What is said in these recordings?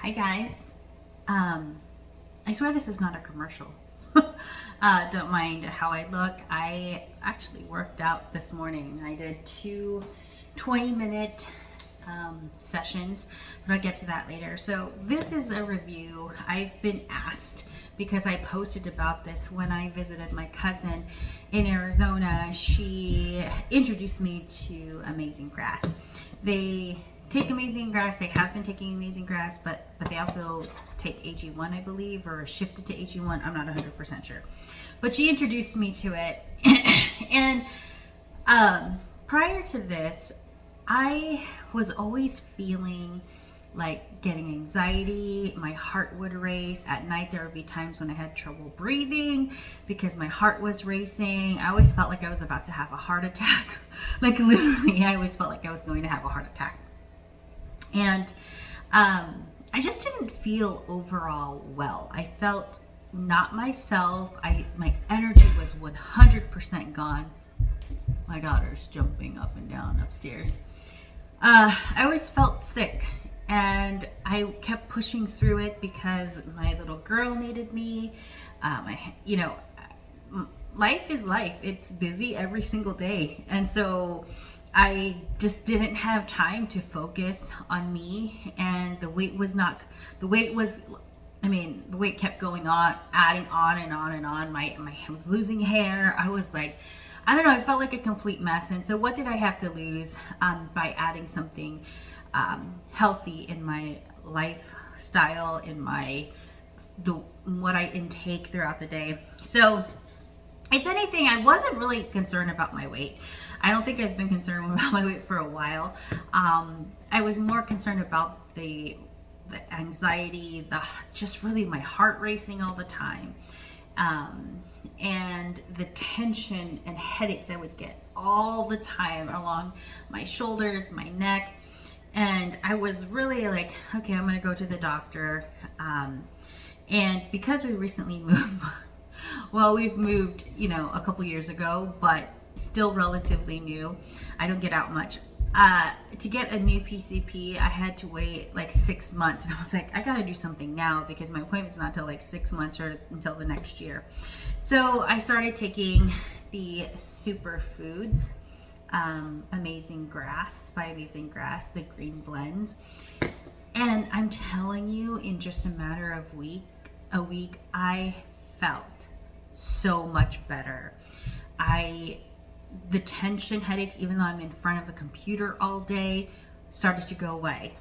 Hi guys. I swear this is not a commercial. Don't mind how I look. I actually worked out this morning. I did two 20-minute sessions, but I'll get to that later. So this is a review. I've been asked because I posted about this when I visited my cousin in Arizona. She introduced me to Amazing Grass. They take Amazing Grass. They have been taking Amazing Grass, but they also take AG1, I believe, or shifted to AG1. I'm not 100% sure. But she introduced me to it. And prior to this, I was always feeling like getting anxiety. My heart would race. At night, there would be times when I had trouble breathing because my heart was racing. I always felt like I was about to have a heart attack. Like literally, I always felt like I was going to have a heart attack. And I just didn't feel overall well. I felt not myself. My energy was 100% gone. My daughter's jumping up and down upstairs. I always felt sick, and I kept pushing through it because my little girl needed me. Life is life. It's busy every single day, and so I just didn't have time to focus on me, and the weight kept going on, adding on and on and on. I was losing hair. I was like, I don't know, I felt like a complete mess. And so what did I have to lose by adding something healthy in my lifestyle, in what I intake throughout the day? So if anything, I wasn't really concerned about my weight. I don't think I've been concerned about my weight for a while. I was more concerned about the anxiety, just really my heart racing all the time, and the tension and headaches I would get all the time along my shoulders, my neck. And I was really like, okay, I'm going to go to the doctor. And because we recently moved, well, we've moved, a couple years ago, but still relatively new. I don't get out much. To get a new PCP, I had to wait like 6 months, and I was like, I gotta do something now because my appointment's not until like 6 months or until the next year. So I started taking the Superfoods Amazing Grass by Amazing Grass, the green blends, and I'm telling you, in just a matter of a week, I felt so much better. The tension, headaches, even though I'm in front of a computer all day, started to go away.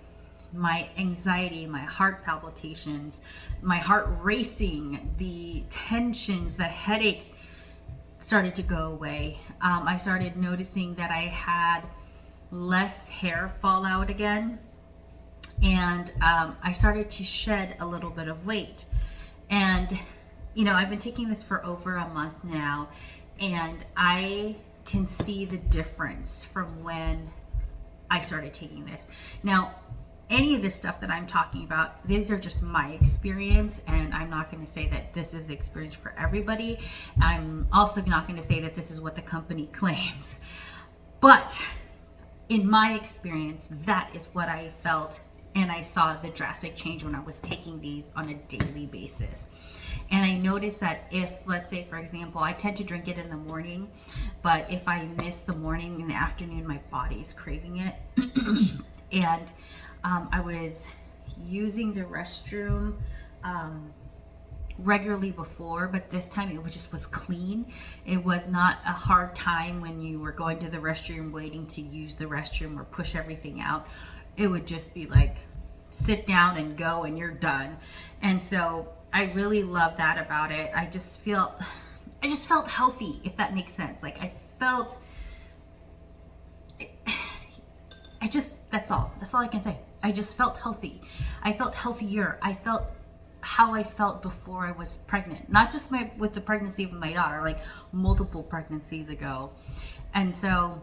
My anxiety, my heart palpitations, my heart racing, the tensions, the headaches started to go away. I started noticing that I had less hair fall out again, and I started to shed a little bit of weight. And I've been taking this for over a month now, and I can see the difference from when I started taking this. Now, any of this stuff that I'm talking about, these are just my experience, and I'm not going to say that this is the experience for everybody. I'm also not going to say that this is what the company claims. But in my experience, that is what I felt, and I saw the drastic change when I was taking these on a daily basis. And I noticed that if, let's say, for example, I tend to drink it in the morning, but if I miss the morning, in the afternoon, my body's craving it. And I was using the restroom regularly before, but this time it just was clean. It was not a hard time when you were going to the restroom, waiting to use the restroom or push everything out. It would just be like, sit down and go, and you're done. And so I really love that about it. I just felt healthy, if that makes sense. Like that's all I can say. I just felt healthy. I felt healthier. I felt how I felt before I was pregnant. Not just with the pregnancy of my daughter, like multiple pregnancies ago. And so,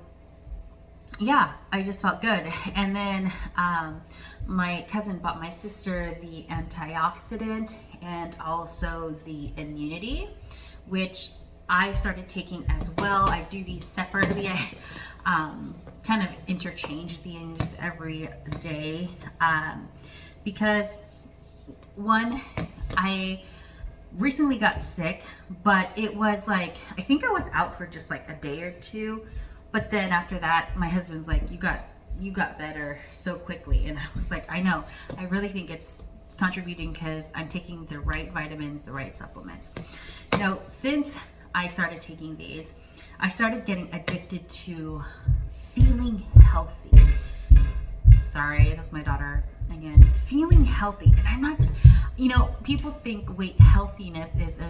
yeah, I just felt good. And then my cousin bought my sister the antioxidant and also the immunity, which I started taking as well. I do these separately. I kind of interchange these every day because one, I recently got sick, but it was like, I think I was out for just like a day or two. But then after that, my husband's like, you got better so quickly. And I was like, I know. I really think it's contributing because I'm taking the right vitamins, the right supplements. Since I started taking these, I started getting addicted to feeling healthy. Sorry, that's my daughter again. Feeling healthy. And I'm not, people think weight healthiness is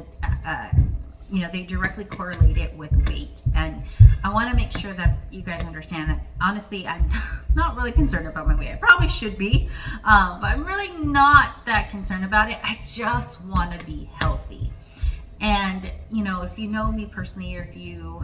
they directly correlate it with weight. And I want to make sure that you guys understand that honestly, I'm not really concerned about my weight. I probably should be, but I'm really not that concerned about it. I just want to be healthy. And, if you know me personally, or if you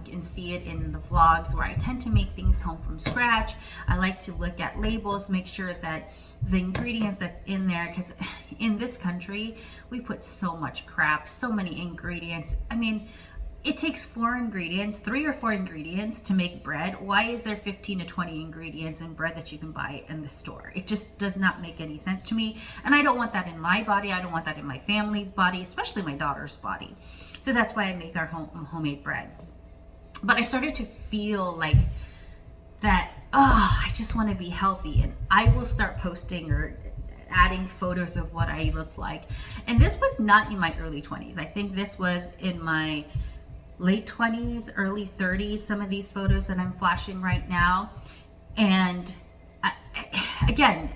can see it in the vlogs where I tend to make things home from scratch, I like to look at labels, make sure that the ingredients that's in there, because in this country, we put so much crap, so many ingredients. I mean, it takes 3 or 4 ingredients to make bread. Why is there 15 to 20 ingredients in bread that you can buy in the store? It just does not make any sense to me. And I don't want that in my body. I don't want that in my family's body, especially my daughter's body. So that's why I make our homemade bread. But I started to feel like that, I just want to be healthy. And I will start posting or adding photos of what I look like. And this was not in my early 20s. I think this was in my late 20s, early 30s, some of these photos that I'm flashing right now. And again,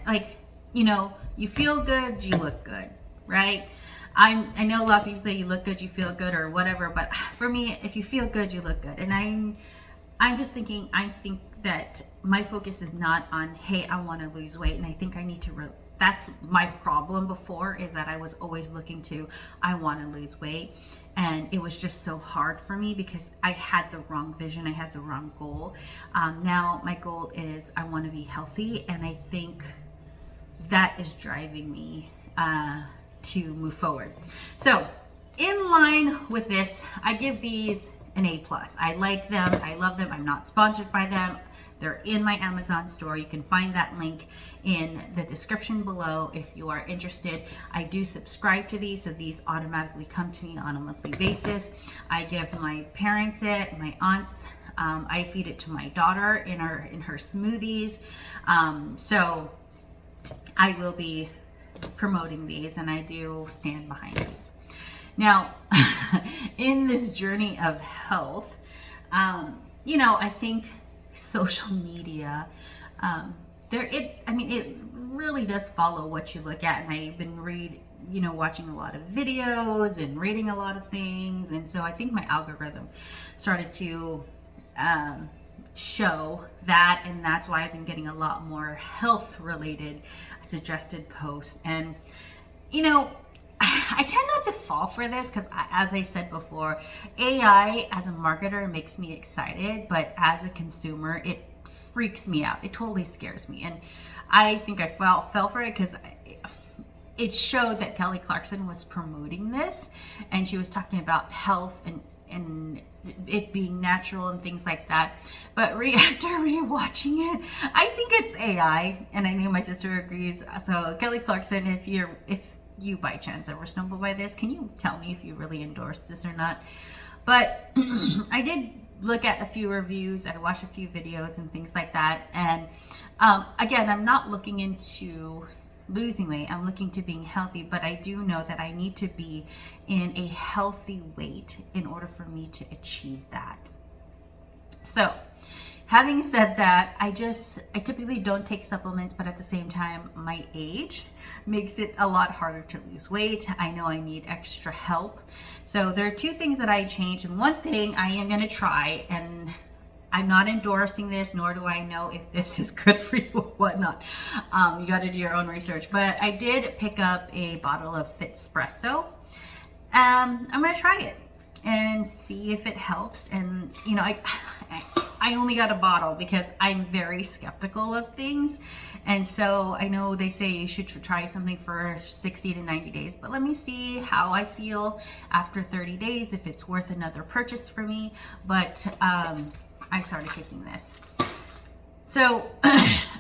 you feel good, you look good, right? I know a lot of people say you look good, you feel good, or whatever, but for me, if you feel good, you look good. And I'm just thinking, I think that my focus is not on, hey, I want to lose weight, and I think I need to that's my problem before, is that I was always looking to, I want to lose weight. And it was just so hard for me because I had the wrong vision. I had the wrong goal. Now my goal is I want to be healthy. And I think that is driving me to move forward. So in line with this, I give these an A+. I like them. I love them. I'm not sponsored by them. They're in my Amazon store. You can find that link in the description below if you are interested. I do subscribe to these, so these automatically come to me on a monthly basis. I give my parents it, my aunts. I feed it to my daughter in her smoothies. So I will be promoting these, and I do stand behind these. Now, in this journey of health, I think social media, it really does follow what you look at. And I've been watching a lot of videos and reading a lot of things. And so I think my algorithm started to show that, and that's why I've been getting a lot more health related suggested posts. And I tend not to fall for this because, as I said before, AI as a marketer makes me excited, but as a consumer, it freaks me out. It totally scares me. And I think I fell for it because it showed that Kelly Clarkson was promoting this, and she was talking about health and it being natural and things like that. But after rewatching it, I think it's AI, and I know my sister agrees. So Kelly Clarkson, if you by chance ever stumble by this, can you tell me if you really endorse this or not? But I did look at a few reviews, I watched a few videos and things like that. And again, I'm not looking into losing weight, I'm looking to being healthy, but I do know that I need to be in a healthy weight in order for me to achieve that. So having said that, I typically don't take supplements, but at the same time, my age makes it a lot harder to lose weight. I know I need extra help. So there are 2 things that I changed, and one thing I am going to try, and I'm not endorsing this, nor do I know if this is good for you or whatnot. You got to do your own research. But I did pick up a bottle of Fitspresso. I'm going to try it and see if it helps. And I only got a bottle because I'm very skeptical of things. And so I know they say you should try something for 60 to 90 days, but let me see how I feel after 30 days, if it's worth another purchase for me. But I started taking this. So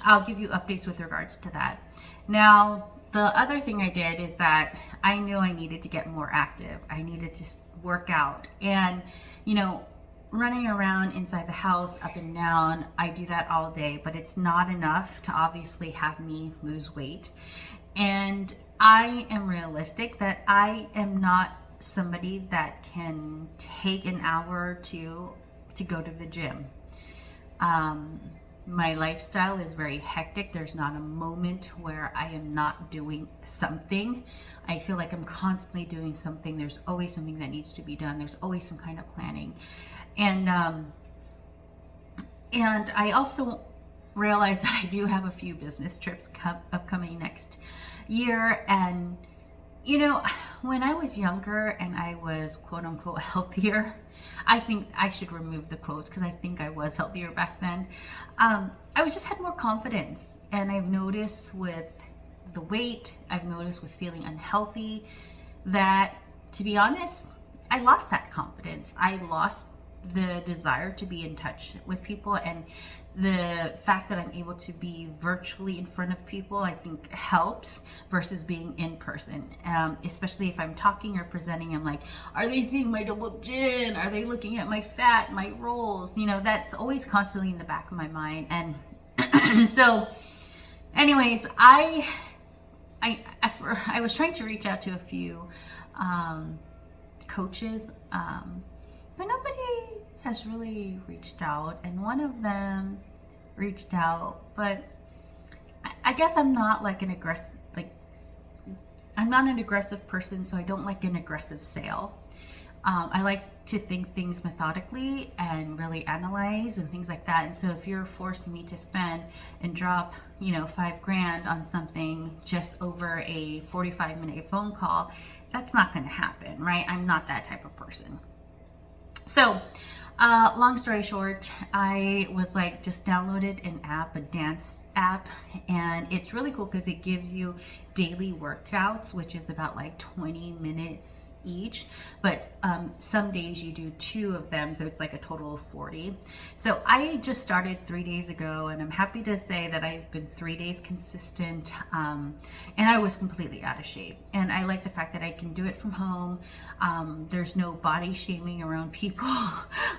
I'll give you updates with regards to that. Now, the other thing I did is that I knew I needed to get more active. I needed to work out. And, you know, running around inside the house up and down, I do that all day, but it's not enough to obviously have me lose weight. And I am realistic that I am not somebody that can take an hour or two to go to the gym. My lifestyle is very hectic. There's not a moment where I am not doing something. I feel like I'm constantly doing something. There's always something that needs to be done. There's always some kind of planning. And I also realize that I do have a few business trips upcoming next year. And, you know, when I was younger and I was quote unquote healthier, I think I should remove the quotes because I think I was healthier back then. I was just had more confidence. And I've noticed with the weight, I've noticed with feeling unhealthy that, to be honest, I lost that confidence. I lost the desire to be in touch with people, and the fact that I'm able to be virtually in front of people, I think helps versus being in person. Especially if I'm talking or presenting, I'm like, are they seeing my double chin? Are they looking at my fat, my rolls? You know, that's always constantly in the back of my mind. And so anyways, I was trying to reach out to a few coaches, but nobody has really reached out. And one of them reached out, but I guess I'm not like an aggressive, I'm not an aggressive person, so I don't like an aggressive sale. I like to think things methodically and really analyze and things like that. And so if you're forcing me to spend and drop, you know, $5,000 on something just over a 45-minute phone call, that's not going to happen, right? I'm not that type of person. So, long story short, I was like, just downloaded an app, a dance app, and it's really cool because it gives you daily workouts, which is about like 20 minutes each, but some days you do 2 of them, so it's like a total of 40. So I just started 3 days ago, and I'm happy to say that I've been 3 days consistent, and I was completely out of shape. And I like the fact that I can do it from home. There's no body shaming around people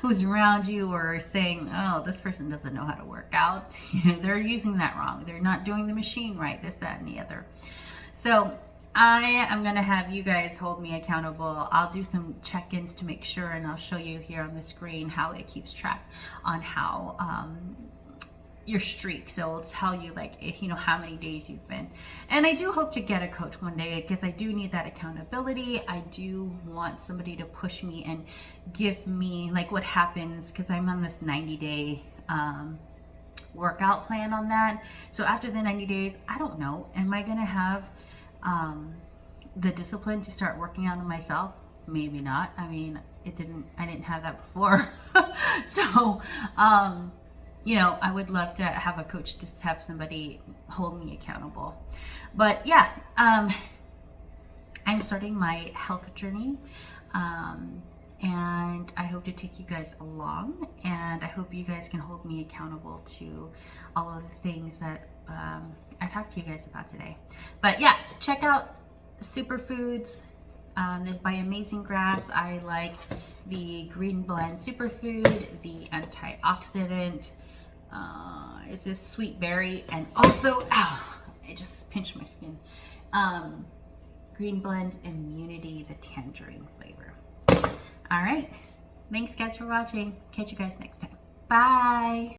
who's around you or saying, oh, this person doesn't know how to work out. You know, they're using that wrong. They're not doing the machine right, this, that, and the other. So I am going to have you guys hold me accountable. I'll do some check-ins to make sure, and I'll show you here on the screen how it keeps track on how your streak. So it'll tell you, like, if you know how many days you've been. And I do hope to get a coach one day because I do need that accountability. I do want somebody to push me and give me like what happens, because I'm on this 90-day workout plan on that. So after the 90 days, I don't know, am I going to have the discipline to start working out on myself? Maybe not. I mean, I didn't have that before. So, you know, I would love to have a coach, just have somebody hold me accountable. But yeah, I'm starting my health journey. And I hope to take you guys along, and I hope you guys can hold me accountable to all of the things that I talked to you guys about today. But yeah, check out Superfoods by Amazing Grass. I like the Green Blend Superfood, the antioxidant, is this sweet berry, and also, it just pinched my skin. Green Blend's Immunity, the tangerine flavor. All right. Thanks guys for watching. Catch you guys next time. Bye.